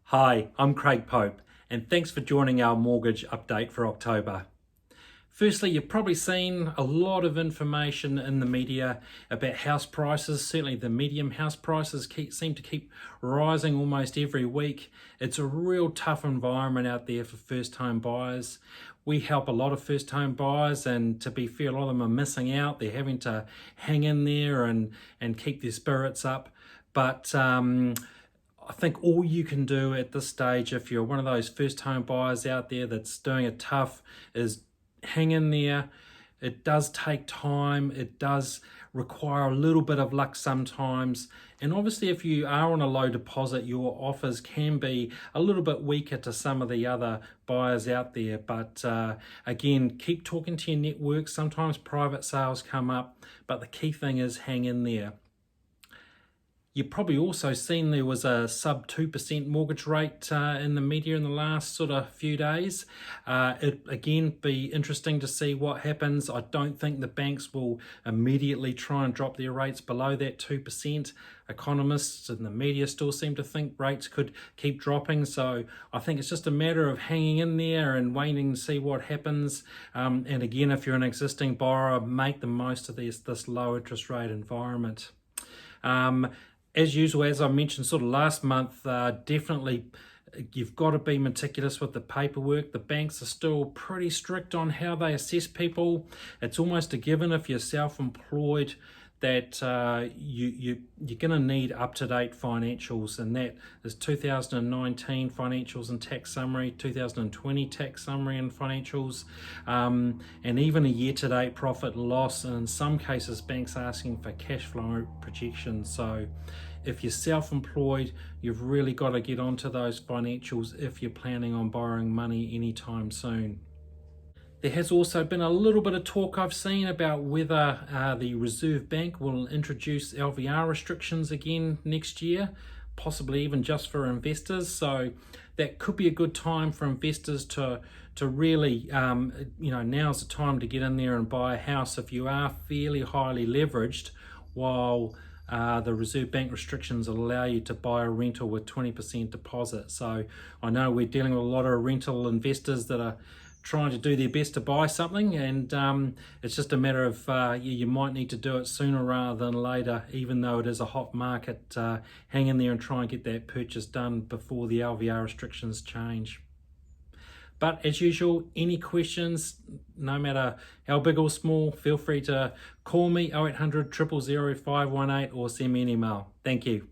Hi, I'm Craig Pope, and thanks for joining our mortgage update for October. Firstly, you've probably seen a lot of information in the media about house prices. Certainly the medium house prices seem to keep rising almost every week. It's a real tough environment out there for first home buyers. We help a lot of first home buyers, and to be fair, a lot of them are missing out. They're having to hang in there and keep their spirits up. But I think all you can do at this stage, if you're one of those first home buyers out there that's doing it tough, is hang in there. It does take time. It does require a little bit of luck sometimes. And obviously, if you are on a low deposit, your offers can be a little bit weaker to some of the other buyers out there. But again, keep talking to your network. Sometimes private sales come up, but the key thing is hang in there. You've probably also seen there was a sub 2% mortgage rate in the media in the last sort of few days. It again be interesting to see what happens. I don't think the banks will immediately try and drop their rates below that 2%. Economists and the media still seem to think rates could keep dropping. So I think it's just a matter of hanging in there and waiting to see what happens. And again, if you're an existing borrower, make the most of this low interest rate environment. As usual, as I mentioned sort of last month, definitely you've got to be meticulous with the paperwork. The banks are still pretty strict on how they assess people. It's almost a given if you're self-employed that you're going to need up-to-date financials, and that is 2019 financials and tax summary, 2020 tax summary and financials, and even a year-to-date profit and loss, and in some cases banks are asking for cash flow projections. So if you're self-employed, you've really got to get onto those financials if you're planning on borrowing money anytime soon. There has also been a little bit of talk I've seen about whether the Reserve Bank will introduce LVR restrictions again next year, possibly even just for investors. So that could be a good time for investors to really, now's the time to get in there and buy a house if you are fairly highly leveraged, while the Reserve Bank restrictions allow you to buy a rental with 20% deposit. So I know we're dealing with a lot of rental investors that are trying to do their best to buy something, and it's just a matter of you might need to do it sooner rather than later, even though it is a hot market. Hang in there and try and get that purchase done before the LVR restrictions change. But as usual, any questions, no matter how big or small, feel free to call me 0800 000 518 or send me an email. Thank you.